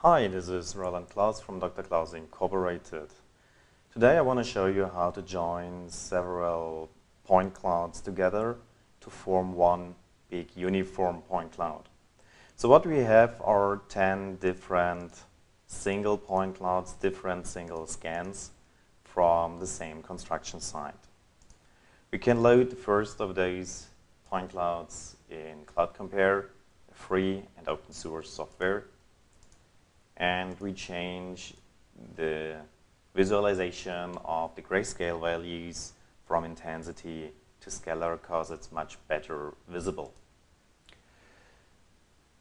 Hi, this is Roland Klaus from Dr. Klaus Incorporated. Today I want to show you how to join several point clouds together to form one big uniform point cloud. So what we have are 10 different single point clouds, different single scans from the same construction site. We can load the first of those point clouds in CloudCompare, a free and open source software. And we change the visualization of the grayscale values from intensity to scalar because it's much better visible.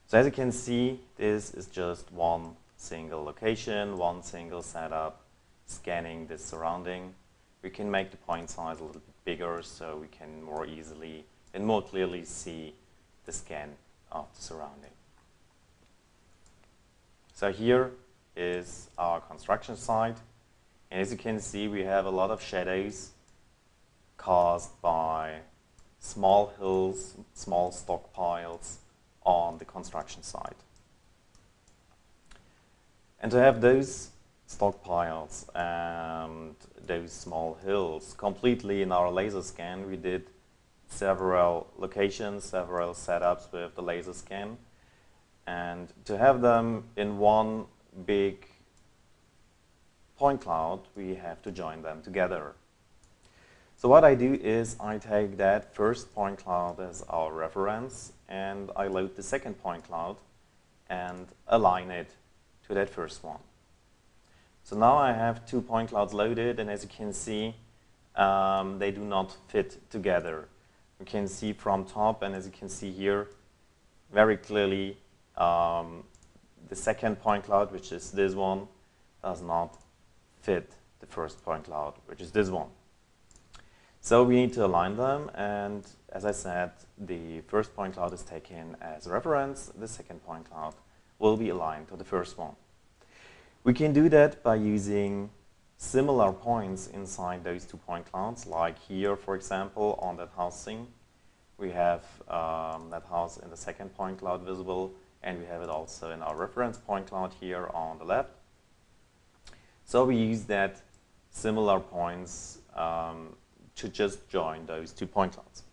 So as you can see, this is just one single location, one single setup, scanning the surrounding. We can make the point size a little bit bigger so we can more easily and more clearly see the scan of the surrounding. So here is our construction site, and as you can see we have a lot of shadows caused by small hills, small stockpiles on the construction site. And to have those stockpiles and those small hills completely in our laser scan, we did several locations, several setups with the laser scan. And to have them in one big point cloud, we have to join them together. So what I do is I take that first point cloud as our reference, and I load the second point cloud and align it to that first one. So now I have two point clouds loaded, and as you can see, they do not fit together. You can see from top, and as you can see here, very clearly, the second point cloud, which is this one, does not fit the first point cloud, which is this one. So we need to align them, and as I said, the first point cloud is taken as reference. The second point cloud will be aligned to the first one. We can do that by using similar points inside those two point clouds, like here, for example, on that housing. We have that house in the second point cloud visible, and we have it also in our reference point cloud here on the left. So we use that similar points to just join those two point clouds.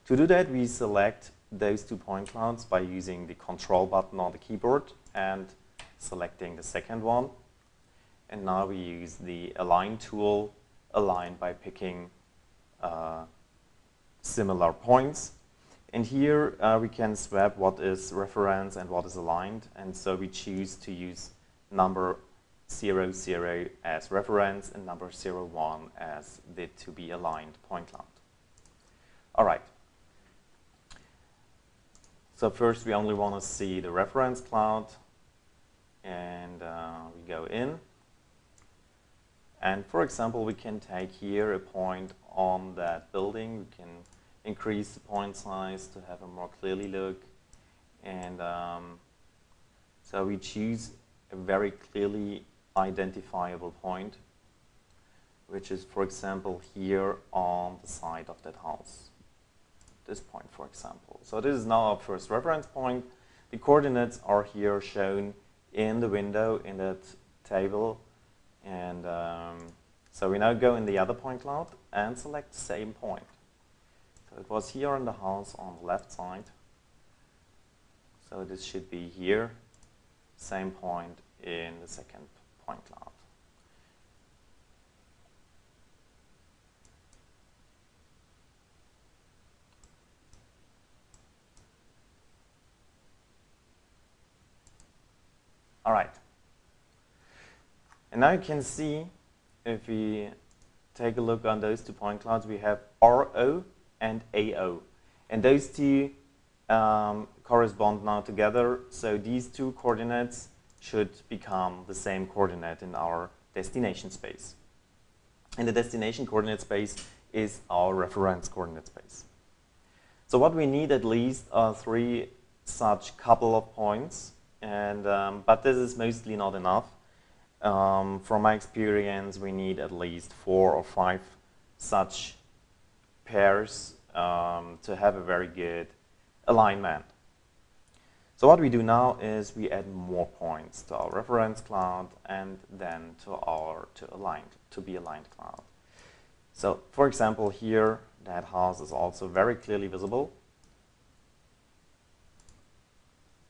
To do that, we select those two point clouds by using the control button on the keyboard and selecting the second one. And now we use the align tool, align by picking similar points. And here we can swap what is reference and what is aligned. And so we choose to use number 00 as reference and number 01 as the to be aligned point cloud. All right. So first we only want to see the reference cloud. And we go in. And for example, we can take here a point on that building. We can increase the point size to have a more clearly look. And so we choose a very clearly identifiable point, which is, for example, here on the side of that house. This point, for example. So this is now our first reference point. The coordinates are here shown in the window in that table. And so we now go in the other point cloud and select the same point. So it was here in the house on the left side. So this should be here, same point in the second point cloud. All right. And now you can see, if we take a look on those two point clouds, we have RO and AO. And those two correspond now together. So these two coordinates should become the same coordinate in our destination space. And the destination coordinate space is our reference coordinate space. So what we need at least are three such couple of points. And, but this is mostly not enough. From my experience, we need at least 4 or 5 such pairs to have a very good alignment. So what we do now is we add more points to our reference cloud and then to our to be aligned cloud. So for example here that house is also very clearly visible.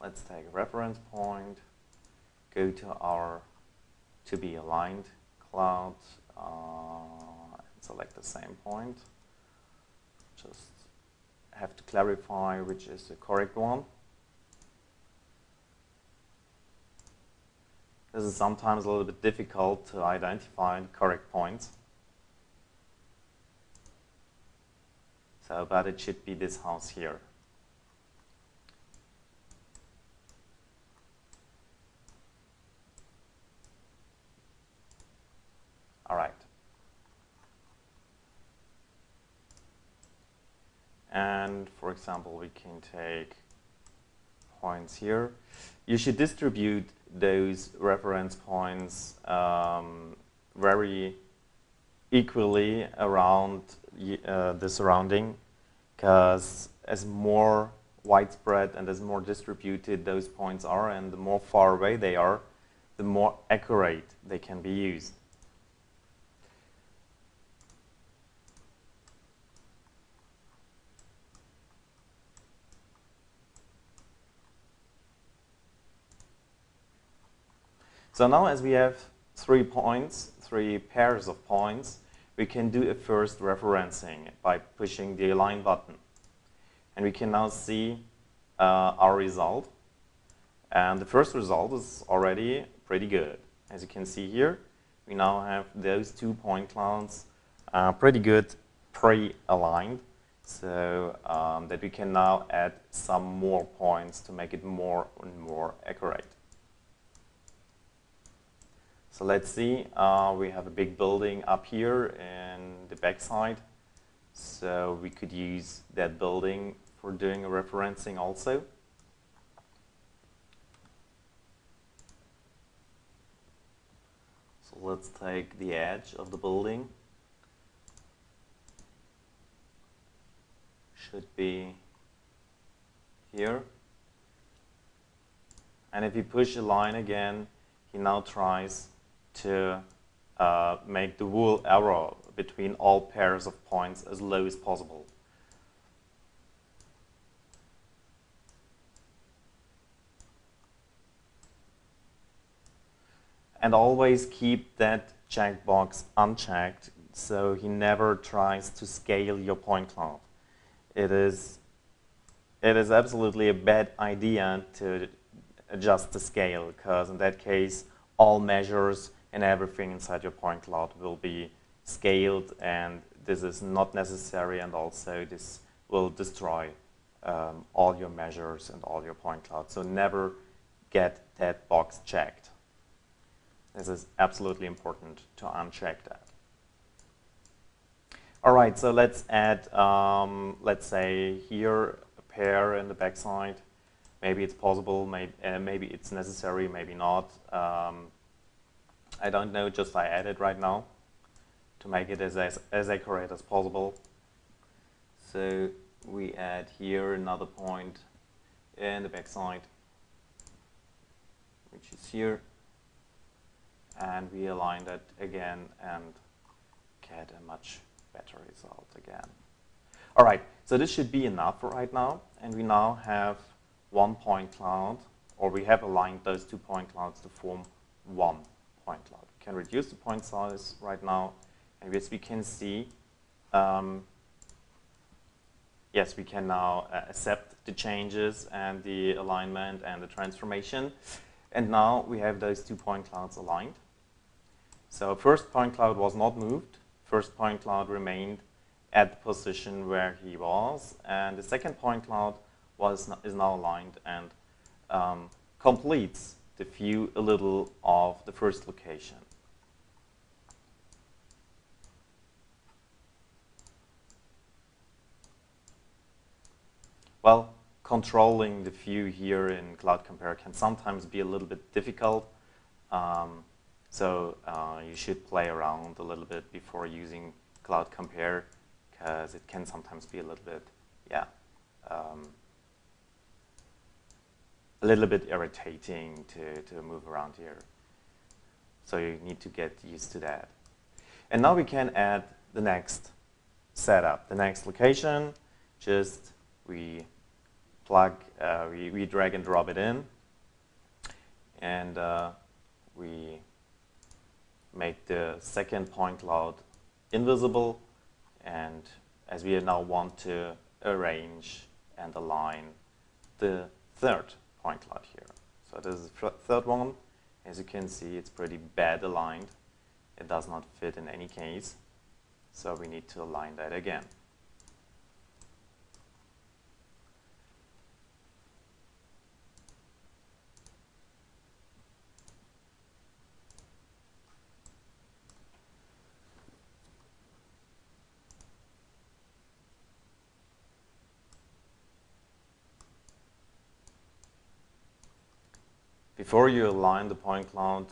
Let's take a reference point, go to our to be aligned cloud, and select the same point. Just have to clarify which is the correct one. This is sometimes a little bit difficult to identify the correct points. So, but it should be this house here. All right. And for example, we can take points here. You should distribute those reference points very equally around the surrounding, because as more widespread and as more distributed those points are and the more far away they are, the more accurate they can be used. So now as we have 3 points, 3 pairs of points, we can do a first referencing by pushing the align button. And we can now see our result. And the first result is already pretty good. As you can see here, we now have those 2 point clouds pretty good pre-aligned, so that we can now add some more points to make it more and more accurate. So let's see, we have a big building up here in the backside. So we could use that building for doing a referencing also. So let's take the edge of the building. Should be here. And if you push a line again, he now tries to make the wool error between all pairs of points as low as possible. And always keep that checkbox unchecked, so he never tries to scale your point cloud. It is absolutely a bad idea to adjust the scale, because in that case all measures and everything inside your point cloud will be scaled, and this is not necessary, and also this will destroy all your measures and all your point clouds. So never get that box checked. This is absolutely important to uncheck that. All right, so let's add, let's say here, a pair in the backside. Maybe it's possible, maybe it's necessary, maybe not. I don't know, just I add it right now to make it as accurate as possible. So we add here another point in the backside, which is here. And we align that again and get a much better result again. All right, so this should be enough for right now. And we now have 1 point cloud, or we have aligned those 2 point clouds to form 1 point cloud. We can reduce the point size right now, and as we can see, yes, we can now accept the changes and the alignment and the transformation. And now we have those 2 point clouds aligned. So first point cloud was not moved. First point cloud remained at the position where he was, and the second point cloud is now aligned and completes the view a little of the first location. Well, controlling the view here in CloudCompare can sometimes be a little bit difficult. So you should play around a little bit before using CloudCompare, because it can sometimes be a little bit, yeah, a a little bit irritating to move around here. So you need to get used to that. And now we can add the next setup, the next location. Just we drag and drop it in, and we make the second point cloud invisible, and as we now want to arrange and align the third point cloud here. So this is the third one. As you can see, it's pretty bad aligned. It does not fit in any case, so we need to align that again. Before you align the point cloud,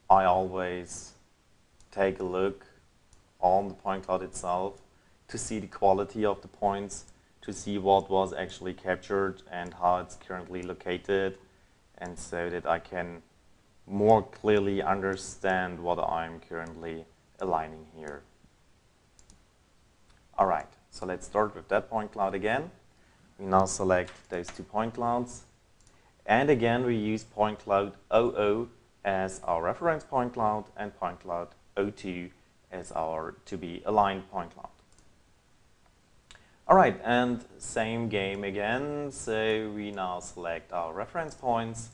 I always take a look on the point cloud itself to see the quality of the points, to see what was actually captured and how it's currently located, and so that I can more clearly understand what I'm currently aligning here. All right, so let's start with that point cloud again. We now select those 2 point clouds. And again, we use point cloud 00 as our reference point cloud and point cloud 02 as our to be aligned point cloud. All right, and same game again. So we now select our reference points.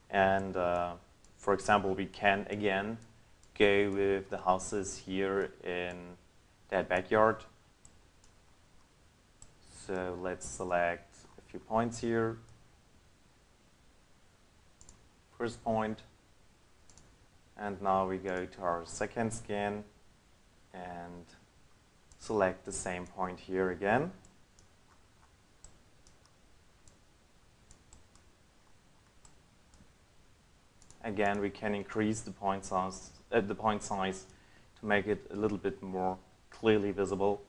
And for example, we can again go with the houses here in that backyard. So let's select a few points here. First point, and now we go to our second scan and select the same point here again. Again, we can increase the point size to make it a little bit more clearly visible.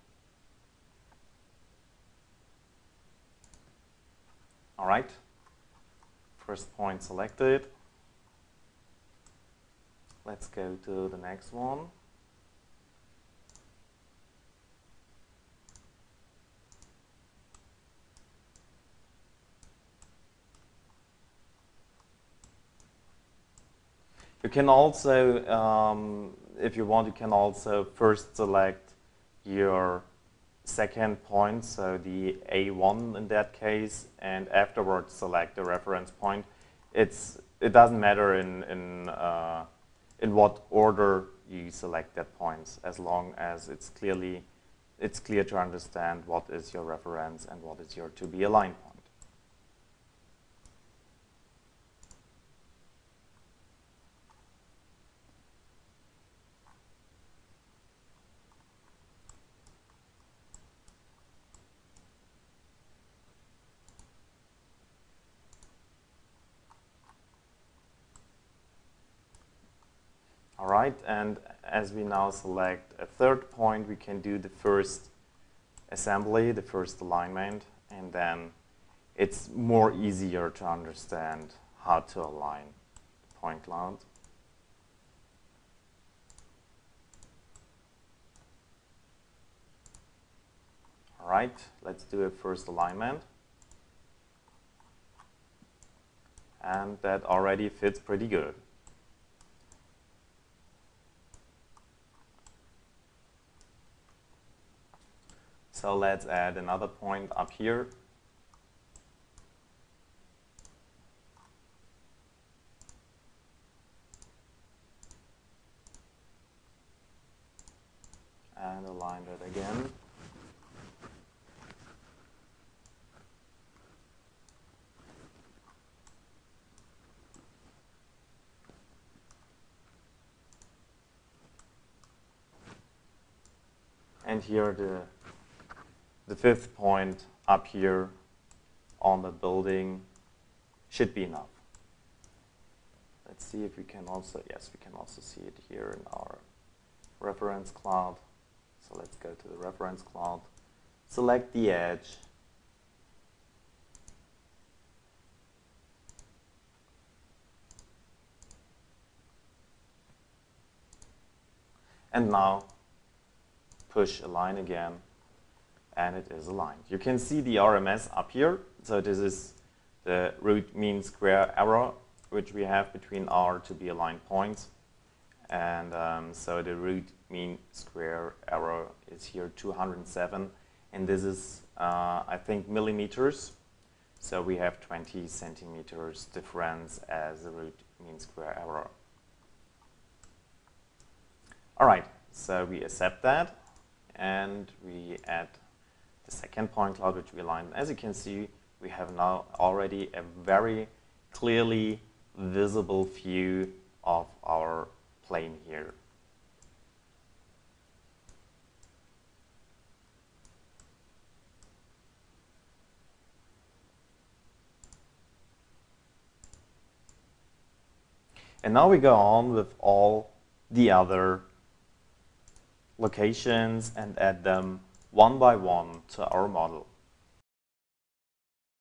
All right, first point selected. Let's go to the next one. You can also, if you want, you can also first select your second point, so the A1 in that case, and afterwards select the reference point. It doesn't matter in what order you select that points, as long as it's clear to understand what is your reference and what is your to be aligned point. All right, and as we now select a third point, we can do the first assembly, the first alignment, and then it's more easier to understand how to align the point cloud. All right, let's do a first alignment. And that already fits pretty good. So let's add another point up here. And align that again. And here the fifth point up here on the building should be enough. Let's see if we can also, yes, we can also see it here in our reference cloud. So let's go to the reference cloud, select the edge, And now push align again, and it is aligned. You can see the RMS up here. So this is the root mean square error, which we have between our to be aligned points. And so the root mean square error is here 207. And this is, I think, millimeters. So we have 20 centimeters difference as the root mean square error. All right, so we accept that. And we add the second point cloud, which we aligned. As you can see, we have now already a very clearly visible view of our plane here. And now we go on with all the other locations and add them one by one to our model.